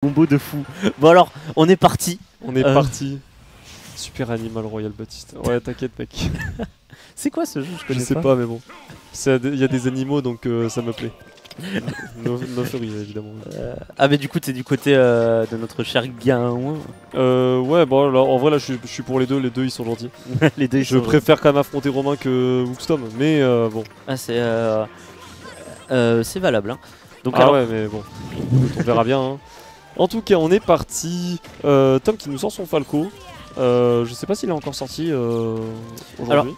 Combo de fou. Bon alors, on est parti. On est parti. Super Animal Royal Baptiste. Ouais, t'inquiète mec. C'est quoi ce jeu? Je sais pas mais bon. Il y a des animaux donc ça me plaît. No fury évidemment. Ah mais du coup t'es du côté de notre cher Gaouin. Ouais bon là, en vrai là je suis pour les deux ils sont gentils. Les deux. Je préfère quand même affronter Romain que Wuxtom mais bon. Ah c'est valable hein. Donc ah alors... ouais mais bon, on verra bien hein. En tout cas on est parti. Tom qui nous sort son Falco. Je sais pas s'il est encore sorti aujourd'hui.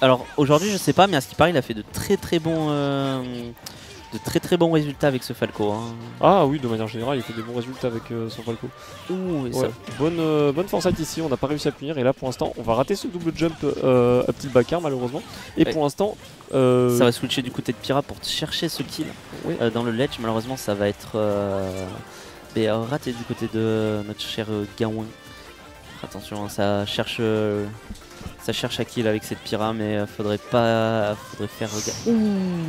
Alors aujourd'hui je sais pas mais à ce qui paraît il a fait de très bons résultats avec ce Falco hein. Ah oui de manière générale il fait des bons résultats avec son Falco. Ouh, et ouais. ça... bonne foresight ici, on n'a pas réussi à punir et là pour l'instant on va rater ce double jump à petit backer malheureusement. Et ouais. Pour l'instant ça va switcher du côté de Pyra pour chercher ce kill dans le ledge. Malheureusement ça va être raté du côté de notre cher Gaouin. Attention ça cherche à kill avec cette Pyra mais faudrait faire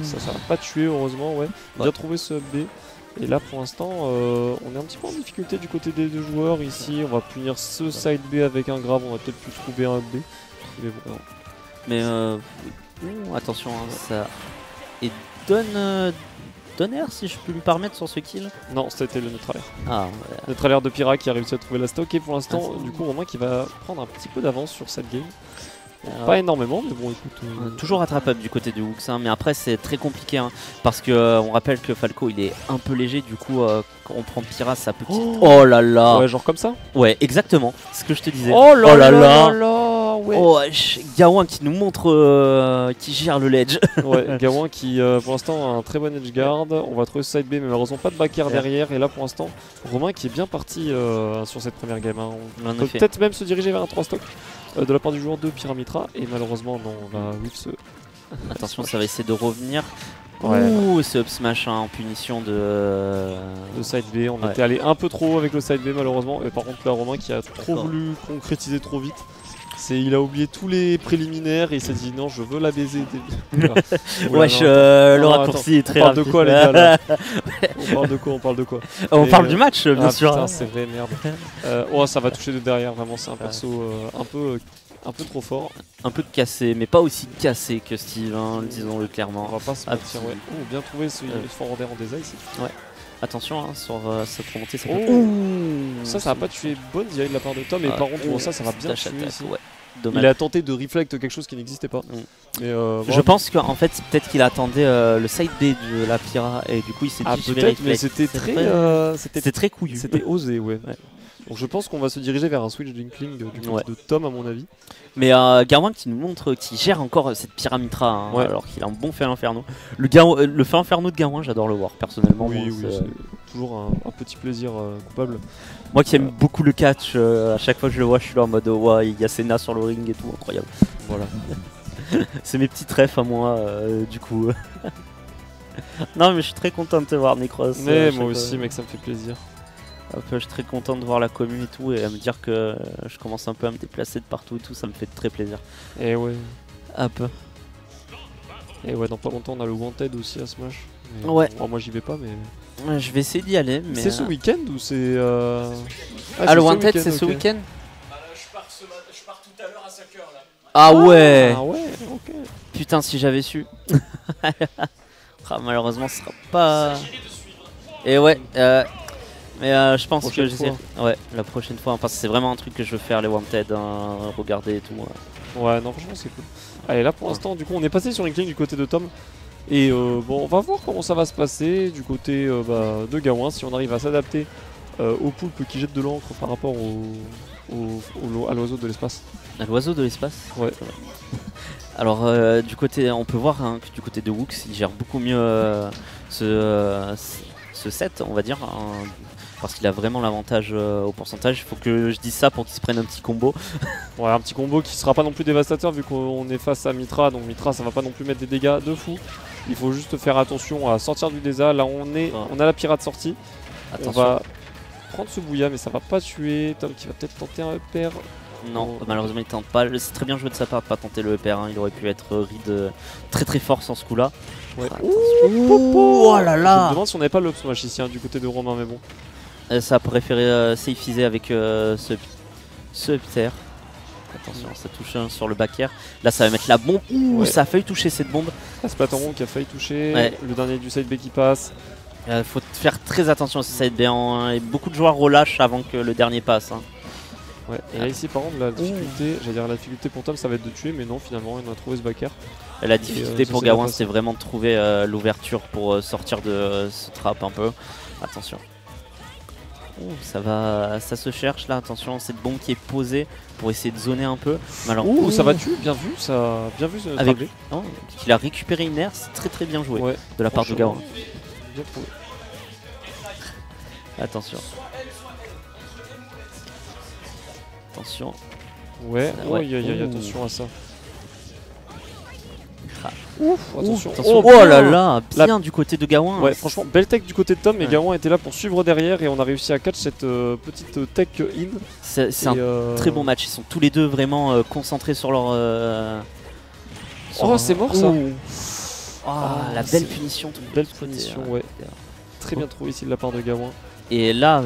ça va pas tuer heureusement ouais. Bien trouvé ce B. Et là pour l'instant on est un petit peu en difficulté du côté des deux joueurs ici. On va punir ce side B avec un grave, on va peut-être plus trouver un B. Mais bon. Mais attention hein, ça. Et donne air si je peux lui permettre sur ce kill. Non c'était le neutre air. Ah ouais. Neutre air de Pyra qui a réussi à trouver la stock et pour l'instant du coup Romain qui va prendre un petit peu d'avance sur cette game. Pas énormément mais bon écoute toujours rattrapable du côté de Wux hein, mais après c'est très compliqué hein, parce que on rappelle que Falco il est un peu léger du coup quand on prend Pyra sa petite... Oh là là. Ouais genre comme ça. Ouais exactement ce que je te disais. Oh là là ouais. Oh Gaouin qui nous montre qui gère le ledge. Ouais Gaouin qui pour l'instant a un très bon edge guard. On va trouver ce side B mais malheureusement pas de backer derrière. Et là pour l'instant Romain qui est bien parti sur cette première game hein. On peut peut-être même se diriger vers un 3 stock de la part du joueur de Pyramitra et malheureusement non on va whip ce... Attention ça va essayer de revenir. Ouais. Ouh ce up smash hein, en punition de side B. On était allé un peu trop avec le side B malheureusement. Et par contre là Romain qui a trop voulu concrétiser trop vite. Il a oublié tous les préliminaires et il s'est dit non je veux la baiser. Wesh le raccourci est très rapide. On parle de quoi les gars là? On parle de quoi On parle du match bien sûr. Putain c'est vrai merde. Oh ça va toucher de derrière vraiment c'est un perso un peu trop fort. Un peu cassé mais pas aussi cassé que Steve hein, disons-le clairement. On va pas se mentir ouais. Oh bien trouvé ce forwarder en désert ici. Ouais. Attention hein, sur cette remontée ça ça va pas tuer bonne direct de la part de Tom et par contre ça va bien tuer ici. Ouais. Il a tenté de reflect quelque chose qui n'existait pas. Mais je pense qu'en fait peut-être qu'il attendait le side B de la Pyra et du coup il s'est dit je vais reflect. Mais c'était très couillu. C'était osé ouais. Donc je pense qu'on va se diriger vers un switch d'Inkling du côté de Tom à mon avis. Mais Gaouin qui nous montre qu'il gère encore cette Pyramitra hein, alors qu'il a un bon fait inferno. Le fait inferno de Gaouin j'adore le voir personnellement. Oui c'est toujours un petit plaisir coupable. Moi qui aime beaucoup le catch, à chaque fois que je le vois je suis là en mode ouais il y a Senna sur le ring et tout, incroyable. Voilà. C'est mes petits refs à moi du coup. Non mais je suis très content de te voir Necros. Mais moi aussi mec ça me fait plaisir. Je suis très content de voir la commune et tout et à me dire que je commence un peu à me déplacer de partout et tout, ça me fait très plaisir. Et ouais. Hop. Et ouais dans pas longtemps on a le Wanted aussi à Smash. Ouais. Bon, moi j'y vais pas mais... Je vais essayer d'y aller mais... C'est ce week-end ou c'est... Ah le Wanted c'est ce week-end je pars tout à l'heure à 5h là. Ah ouais. Ah ouais ok. Putain si j'avais su. Malheureusement ce sera pas... Et ouais mais je pense que j'essaie. Ouais, la prochaine fois, parce que c'est vraiment un truc que je veux faire, les Wanted, hein, regarder et tout. Ouais, non, franchement, c'est cool. Allez, là pour l'instant, du coup, on est passé sur Inkling du côté de Tom. Et bon, on va voir comment ça va se passer du côté de Gaouin, si on arrive à s'adapter au poulpe qui jette de l'encre par rapport à l'oiseau de l'espace. À l'oiseau de l'espace. Ouais. Alors, du côté, on peut voir hein, que du côté de Wux, il gère beaucoup mieux ce set, on va dire. Hein, parce qu'il a vraiment l'avantage au pourcentage. Il faut que je dise ça pour qu'il se prenne un petit combo. Ouais, un petit combo qui sera pas non plus dévastateur vu qu'on est face à Mitra. Donc Mitra ça va pas non plus mettre des dégâts de fou. Il faut juste faire attention à sortir du désert. Là on a la pirate sortie. Attention. On va prendre ce bouilla mais ça va pas tuer. Tom qui va peut-être tenter un upper. Non, malheureusement il tente pas. C'est très bien joué de sa part de pas tenter le upper. Hein. Il aurait pu être read très fort sans ce coup là. Ouais. Oh là là. Je me demande si on n'avait pas l'up smash ici hein, du côté de Romain mais bon. Ça a préféré safeiser avec ce up tier. Attention, ça touche sur le back air. Là, ça va mettre la bombe. Ouh, ça a failli toucher cette bombe. Ah, Splatoron qui a failli toucher. Le dernier du side B qui passe. Faut faire très attention à ce side B. Et beaucoup de joueurs relâchent avant que le dernier passe. Hein. Ouais. Et là ici par contre la difficulté, j'allais dire la difficulté pour Tom ça va être de tuer, mais non finalement il a trouvé ce back air. La difficulté pour Gawain c'est vraiment de trouver l'ouverture pour sortir de ce trap un peu. Attention. Ça se cherche là, attention, cette bombe qui est posée pour essayer de zoner un peu. Alors, ça va tuer, bien vu ce avec il a récupéré une air, c'est très bien joué de la part de Gawain. Bien trouvé. Attention. Attention. Ouais, attention à ça. Attention. Oh là là, bien du côté de Gawain. Ouais, franchement, belle tech du côté de Tom, et Gawain était là pour suivre derrière et on a réussi à catch cette petite tech in. C'est un très bon match, ils sont tous les deux vraiment concentrés sur leur... c'est mort ça. La belle punition. Belle punition, ouais. Très bien trouvé ici de la part de Gawain. Et là,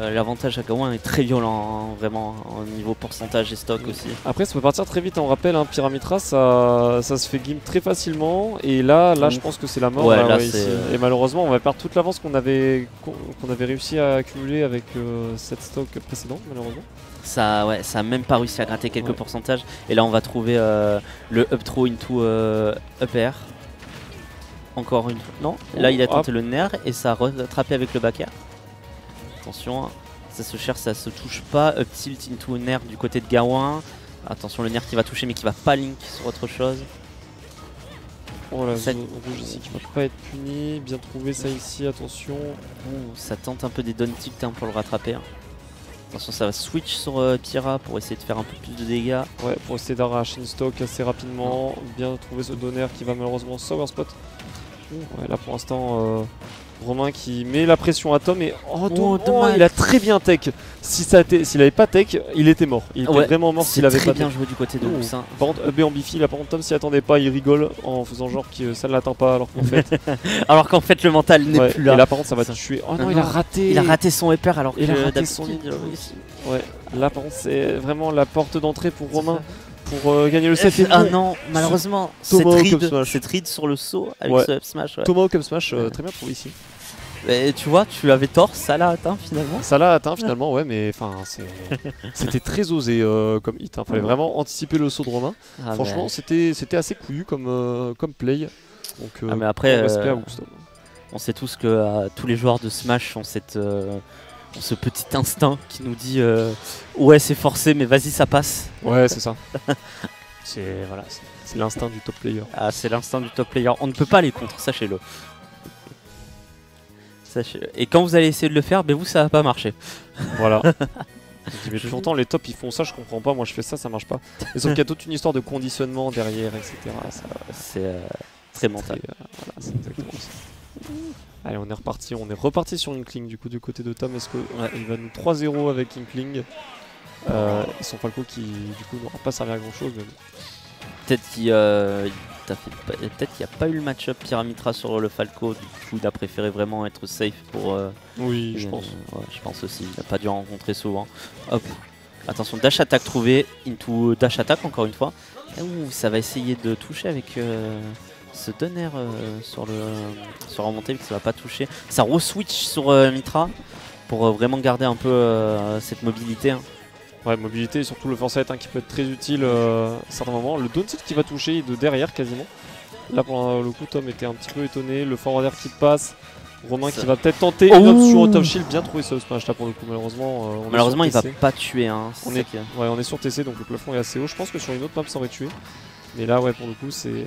l'avantage à Gawain est très violent, hein, vraiment, au niveau pourcentage et stock aussi. Après, ça peut partir très vite, on rappelle, hein, Pyramitra, ça se fait game très facilement. Et là je pense que c'est la mort. Ici. Et malheureusement, on va perdre toute l'avance qu'on avait réussi à accumuler avec cette stock précédente, malheureusement. Ça a même pas réussi à gratter quelques pourcentages. Et là, on va trouver le up throw into up air. Encore une fois. Non, là, il a tenté le nair et ça a rattrapé avec le back air. Attention, ça se cherche, ça se touche pas. Up tilt into nair du côté de Gawain. Attention, le nair qui va toucher mais qui va pas link sur autre chose. Oh la zone rouge ici qui va pas être puni. Bien trouvé ça ici, attention. Ça tente un peu des down tilt pour le rattraper. Hein. Attention, ça va switch sur Pyra pour essayer de faire un peu plus de dégâts. Ouais, pour essayer d'arracher une stock assez rapidement. Bien trouvé ce donner qui va malheureusement sour spot. Ouais, là pour l'instant... Romain qui met la pression à Tom et il a très bien tech. S'il avait pas tech, il était mort. Il était vraiment mort s'il avait pas tech. C'est bien joué du côté de Roussin. Par contre, B en bifi, là par contre Tom s'y attendait pas, il rigole en faisant genre que ça ne l'atteint pas alors qu'en fait le mental n'est plus là. Et là par contre ça va tuer. Oh non, il a raté. Il a raté son hyper alors qu'il a raté son ninja. Ouais, là par contre c'est vraiment la porte d'entrée pour Romain. Pour gagner le set. Ah non, malheureusement, cette read sur le saut avec ce up smash. Tomahawk up smash, très bien trouvé ici. Et tu vois, tu avais tort, ça l'a atteint finalement. Ça l'a atteint finalement, ouais, mais enfin, c'était très osé comme hit. Fallait vraiment anticiper le saut de Romain. Franchement, c'était assez couillu comme play. Donc, mais après, respect à Wookstone. On sait tous que tous les joueurs de Smash ont ce petit instinct qui nous dit ouais c'est forcé mais vas-y ça passe. Ouais c'est ça. C'est l'instinct du top player. Ah c'est l'instinct du top player, on ne peut pas les contre, sachez-le. Et quand vous allez essayer de le faire, vous ça va pas marcher. Voilà. Mais tout longtemps les tops ils font ça, je comprends pas, moi je fais ça, ça marche pas. Et sauf qu'il y a toute une histoire de conditionnement derrière, etc. C'est très mental. Voilà, c'est exactement ça. Allez, on est reparti sur Inkling du coup du côté de Tom. Est-ce qu'il va nous 3-0 avec Inkling et son Falco qui du coup n'aura pas servi à grand chose. Peut-être qu'il n'y a pas eu le match-up Pyramitra sur le Falco, du coup il a préféré vraiment être safe pour... oui, je pense. Je pense aussi, il n'a pas dû en rencontrer souvent. Hop, attention, dash attack trouvé, into dash attack encore une fois. Ça va essayer de toucher avec... ce donner sur remontée vu que ça va pas toucher. Ça re-switch sur Mitra pour vraiment garder un peu cette mobilité. Hein. Ouais, mobilité et surtout le force qui peut être très utile à certains moments. Le down tilt qui va toucher de derrière quasiment. Là pour le coup Tom était un petit peu étonné. Le forward air qui passe. Romain qui va peut-être tenter une option au top shield. Bien trouvé ce smash là pour le coup. Malheureusement il va pas tuer. Hein, on est sur TC donc le plafond est assez haut. Je pense que sur une autre map ça aurait tué. Mais là pour le coup c'est...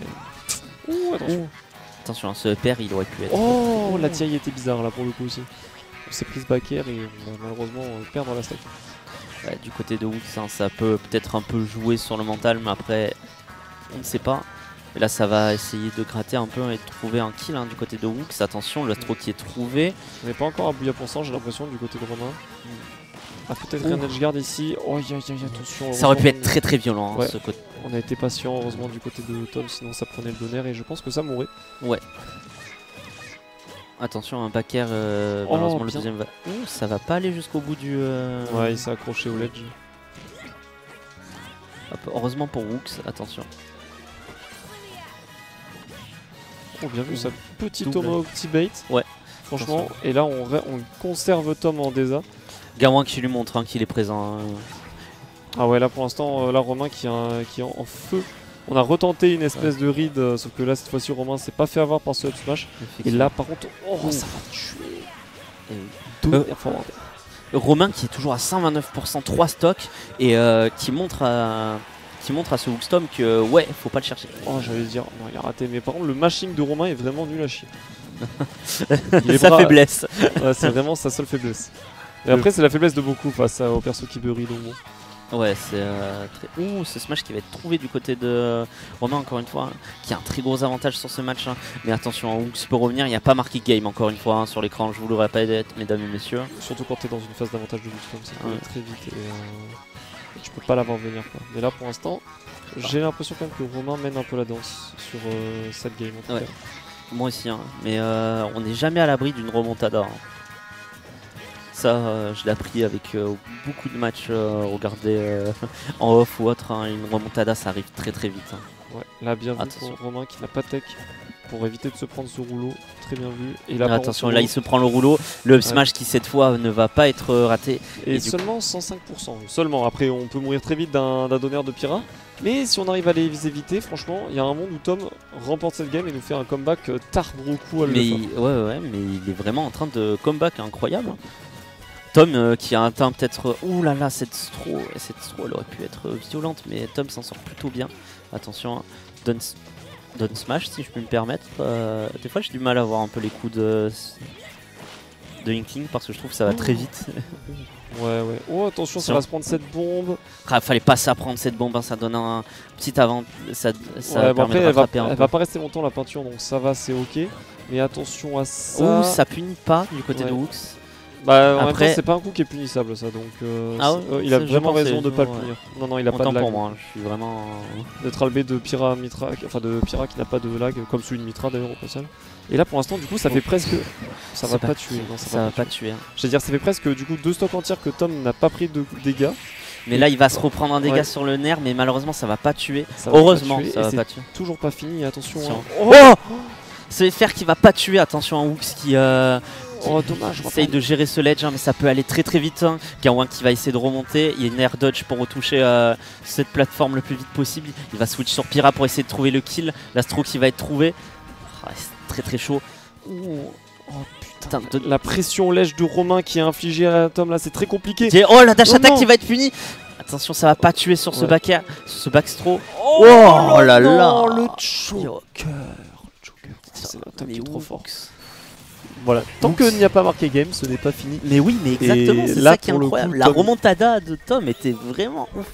Attention, ce pair il aurait pu être... Oh, la TI était bizarre là pour le coup aussi. On s'est prise back air et on va malheureusement perdre la stack. Du côté de Wooks, ça peut peut-être un peu jouer sur le mental, mais après, on ne sait pas. Et là, ça va essayer de gratter un peu et de trouver un kill du côté de Wooks. Attention, le astro qui est trouvé. On n'est pas encore à bouillant%, j'ai l'impression, du côté de Romain. Ah, peut-être un edge guard ici. Oh, attention. Ça aurait pu être très violent, ce côté. On a été patient, heureusement, du côté de Tom, sinon ça prenait le donner et je pense que ça mourrait. Ouais. Attention, un back air, malheureusement le bien. deuxième va... Ouh, ça va pas aller jusqu'au bout du... Ouais, il s'est accroché au ledge. Hop, heureusement pour Woox, attention. Oh, bien vu, sa petite Double. tomahawk T-bait. Ouais. Franchement, Attention. et là on conserve Tom en désa. Gawain qui lui montre hein, qu'il est présent. Hein. Ah ouais, là pour l'instant, là Romain qui est en feu. On a retenté une espèce de read, sauf que là cette fois-ci Romain s'est pas fait avoir par ce up smash. Et là par contre, oh ça va tuer. Et oui. Deux performances. Romain qui est toujours à 129%, 3 stocks et qui montre à ce Wooxtom que ouais, faut pas le chercher. Oh j'allais dire, non il a raté. Mais par contre le mashing de Romain est vraiment nul à chier. Sa faiblesse. Ouais, c'est vraiment sa seule faiblesse. Et après c'est la faiblesse de beaucoup face au perso qui bury donc bon. Ouais, c'est très... Ouh, ce smash qui va être trouvé du côté de Romain encore une fois, hein, qui a un très gros avantage sur ce match. Hein. Mais attention, Woox peut revenir, il n'y a pas marqué game encore une fois hein, sur l'écran, je vous le répète mesdames et messieurs. Surtout quand t'es dans une phase d'avantage de Wooxtom, ça peut Ouais. aller très vite et tu peux pas l'avoir venir quoi. Mais là pour l'instant, j'ai l'impression quand même que Romain mène un peu la danse sur cette game en tout Ouais. cas. Moi aussi, hein. Mais on n'est jamais à l'abri d'une remontada. Hein. Ça, je l'ai appris avec beaucoup de matchs regardés en off ou autre. Hein. Une remontada, ça arrive très très vite. Hein. Ouais, là bien vu Attention. pour Romain qui n'a pas tech pour éviter de se prendre ce rouleau, très bien vu. Et là, par Attention, contre, là il se prend le rouleau. Le up smash qui cette fois ne va pas être raté. et et du seulement 105%. Seulement, après on peut mourir très vite d'un donneur de Pyra. Mais si on arrive à les éviter, franchement, il y a un monde où Tom remporte cette game et nous fait un comeback Tarbroku à Mais l'UFA. mais il est vraiment en train de comeback incroyable. Hein. Tom qui a atteint peut-être... Ouh là là, cette straw elle aurait pu être violente, mais Tom s'en sort plutôt bien. Attention, hein. Down smash si je peux me permettre. Des fois j'ai du mal à voir un peu les coups de Inkling parce que je trouve que ça va très vite. Ouais. Oh attention, ça va se prendre cette bombe. Ah, fallait pas s'apprendre cette bombe, hein, ça donne un petit avant. Ça Ouais, bon, permet après de rattraper un elle peu. va pas rester longtemps la peinture, donc ça va, c'est ok. Mais attention à ça. Ouh, ça punit pas du côté Ouais. de Woox. Bah en Après- même temps c'est pas un coup qui est punissable ça donc Ah ouais, il a ça, je vraiment pensais, raison de pas le ouais. punir. Non il a pas Autant de lag. pour moi, je suis vraiment... D'être albé de Pyra Mitra, enfin de Pyra qui n'a pas de lag comme celui de Mitra d'ailleurs au passage. Et là pour l'instant du coup ça fait presque... Ça va pas tuer. Non, Ça va pas tuer. Hein. Je veux dire ça fait presque du coup 2 stocks entières que Tom n'a pas pris de dégâts. Mais là il va se reprendre un dégât Ouais. sur le nerf, mais malheureusement ça va pas tuer. Ça va pas Heureusement tuer, ça et va c'est pas tuer. toujours pas fini, attention. Attention. Hein. Oh, c'est faire qui va pas tuer, attention à Woox qui Oh dommage, essaye de gérer ce ledge, hein, mais ça peut aller très très vite. Hein. Gawain qui va essayer de remonter, il y a une air dodge pour retoucher cette plateforme le plus vite possible. Il va switch sur Pyra pour essayer de trouver le kill. L'Astro qui va être trouvé. Ah, c'est très très chaud. Oh Putain, la pression lèche de Romain qui est infligée à Tom là c'est très compliqué. Oh la dash Oh attack non. qui va être punie. Attention, ça va pas tuer sur ce Ouais. back air, sur ce backstro. Oh, là là. le choker. C'est un Tom qui est trop fort. Woox. Voilà, tant qu'il n'y a pas marqué game, ce n'est pas fini. Mais oui, mais exactement, Et c'est là, ça qui est pour le incroyable. coup, La Tom- remontada de Tom était vraiment ouf.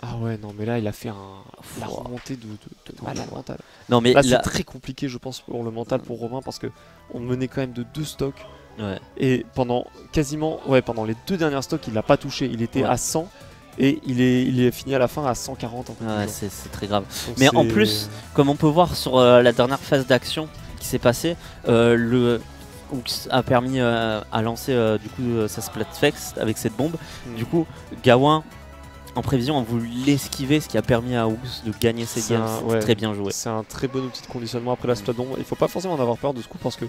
Ah ouais, non, mais là, il a fait la remontée de malade mental. Non mais Là, c'est là- très compliqué, je pense, pour le mental pour Romain, parce que on menait quand même de 2 stocks. Ouais. Et pendant les 2 dernières stocks, il l'a pas touché. Il était Ouais. à 100 et il est fini à la fin à 140. Ouais, c'est très grave. Donc Mais en c'est- plus, comme on peut voir sur la dernière phase d'action qui s'est passée, le Woox a permis à lancer du coup sa Splatfex avec cette bombe. Du coup, Gawain en prévision a voulu l'esquiver, ce qui a permis à Woox de gagner ses C'est games. un- C'est ouais. très bien joué. C'est un très bon outil de conditionnement après la splat bombe. Il faut pas forcément en avoir peur de ce coup parce que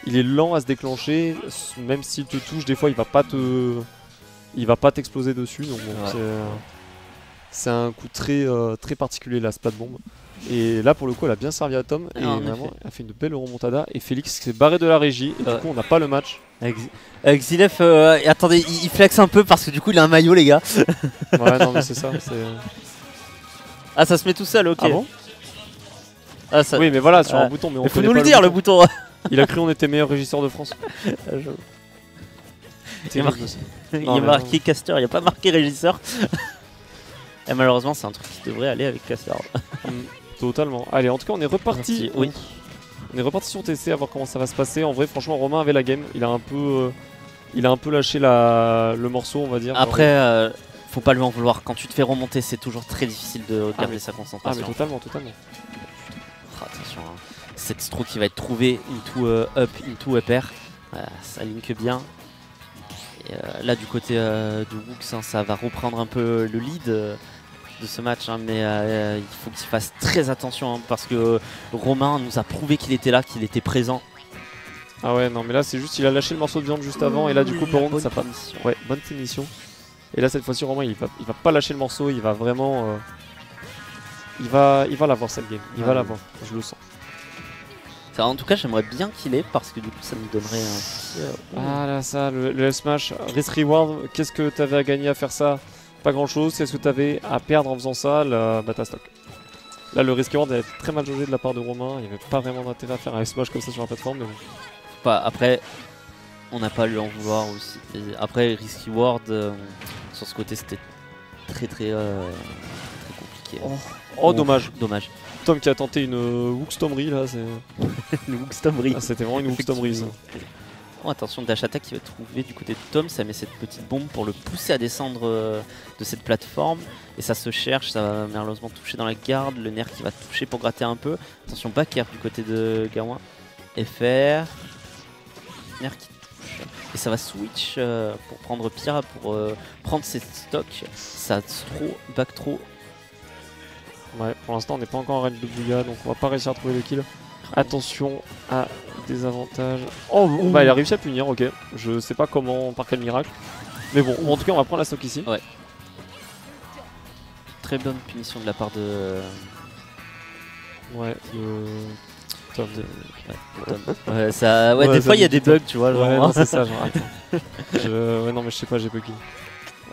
il est lent à se déclencher. Même s'il te touche, des fois il va pas t'exploser dessus. Donc bon, Ouais. c'est un coup très très particulier la splat bombe. Et là pour le coup elle a bien servi à Tom et En vraiment effet. elle a fait une belle remontada et Félix s'est barré de la régie et du coup on n'a pas le match. Avec Zilef, attendez, il flex un peu parce que du coup il a un maillot, les gars. Ouais non mais c'est ça. Ah, ça se met tout seul, ok. Ah bon Ah, ça... Oui mais voilà sur un Ouais. bouton mais on Mais faut connaît nous pas le dire, le bouton. Il a cru on était meilleur régisseur de France. Il y a marqué, il y Non, a mais marqué caster, il n'y a pas marqué régisseur. Et malheureusement, c'est un truc qui devrait aller avec caster. Totalement. Allez, en tout cas, on est reparti. Merci, oui. On est reparti sur TC à voir comment ça va se passer. En vrai, franchement, Romain avait la game. Il a un peu lâché le morceau, on va dire. Après, faut pas lui en vouloir. Quand tu te fais remonter, c'est toujours très difficile de garder sa Ah, mais concentration. totalement. Attention, hein. cette straw qui va être trouvée into up, into upper. Ça link bien. Et, là du côté de Woox, hein, ça va reprendre un peu le lead de ce match, hein, mais il faut qu'il fasse très attention, hein, parce que Romain nous a prouvé qu'il était là, qu'il était présent. Ah ouais, non mais là c'est juste, il a lâché le morceau de viande juste avant et là du coup pour ça pas. Ouais, bonne finition. Et là cette fois-ci Romain il va pas lâcher le morceau, il va vraiment il va l'avoir cette game, il va l'avoir, je le sens. Ça, en tout cas j'aimerais bien qu'il ait, parce que du coup ça nous donnerait un petit, ah là ça, le F-Smash, risk reward, qu'est-ce que t'avais à gagner à faire ça? Pas grand chose, qu'est-ce que t'avais à perdre en faisant ça? Bah ta stock. Là le risk reward a été très mal jaugé de la part de Romain, il n'y avait pas vraiment d'intérêt à faire un F-Smash comme ça sur la plateforme, mais bon. Après, on n'a pas à lui en vouloir aussi. Et après, risk reward, sur ce côté, c'était très compliqué. Oh dommage. Dommage. Tom qui a tenté une Wooxtomry là, c'est... Une Wooxtomry. Ah, c'était vraiment une Wooxtomry. Oh, attention, dash attack qui va trouver du côté de Tom, ça met cette petite bombe pour le pousser à descendre de cette plateforme. Et ça se cherche, ça va malheureusement toucher dans la garde, le nerf qui va toucher pour gratter un peu. Attention, back air du côté de Gawain. FR. Nerf qui touche. Et ça va switch pour prendre Pira, pour prendre ses stocks. Ça throw, back throw. Ouais, pour l'instant on n'est pas encore en range de Bouya, donc on va pas réussir à trouver le kill. Attention à des avantages. Oh, bah il a réussi à punir, ok. Je sais pas comment, par quel miracle. Mais bon, en tout cas on va prendre la stock ici. Ouais. Très bonne punition de la part de... Ouais, Tom. Ouais, ça... ouais, des fois il y a des bugs, tu vois. Ouais, non, c'est ça, genre attends. Ouais, non mais je sais pas, j'ai bugué.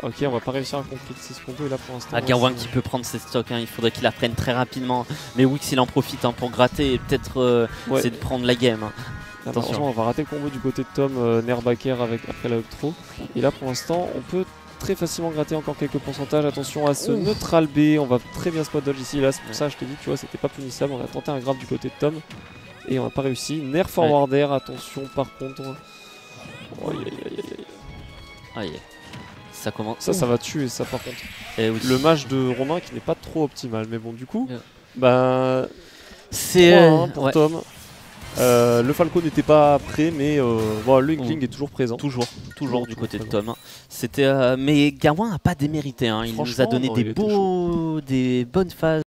Ok, on va pas réussir à concrétiser ce combo et là pour l'instant... Gawain qui peut prendre ses stocks, hein, il faudrait qu'il la prenne très rapidement. Mais Wix il en profite, hein, pour gratter et peut-être c'est de prendre la game. Hein. Attention, on va rater le combo du côté de Tom, Nair backer après la Octro. Et là pour l'instant on peut très facilement gratter encore quelques pourcentages. Attention à ce neutral B, on va très bien spot dodge ici. Là c'est pour ça je te dis, tu vois, c'était pas punissable. On a tenté un grab du côté de Tom et on n'a pas réussi. Nair forward air, attention par contre. Aïe. Ça commence. Ça va tuer ça par contre. Et oui. Le match de Romain qui n'est pas trop optimal, mais bon du coup, bah c'est 3-1 pour Tom. Le Falco n'était pas prêt, mais bon, le Inkling est toujours présent. Toujours du côté de Tom. C'était, mais Gawain n'a pas démérité. Hein. Il nous a donné des bonnes phases.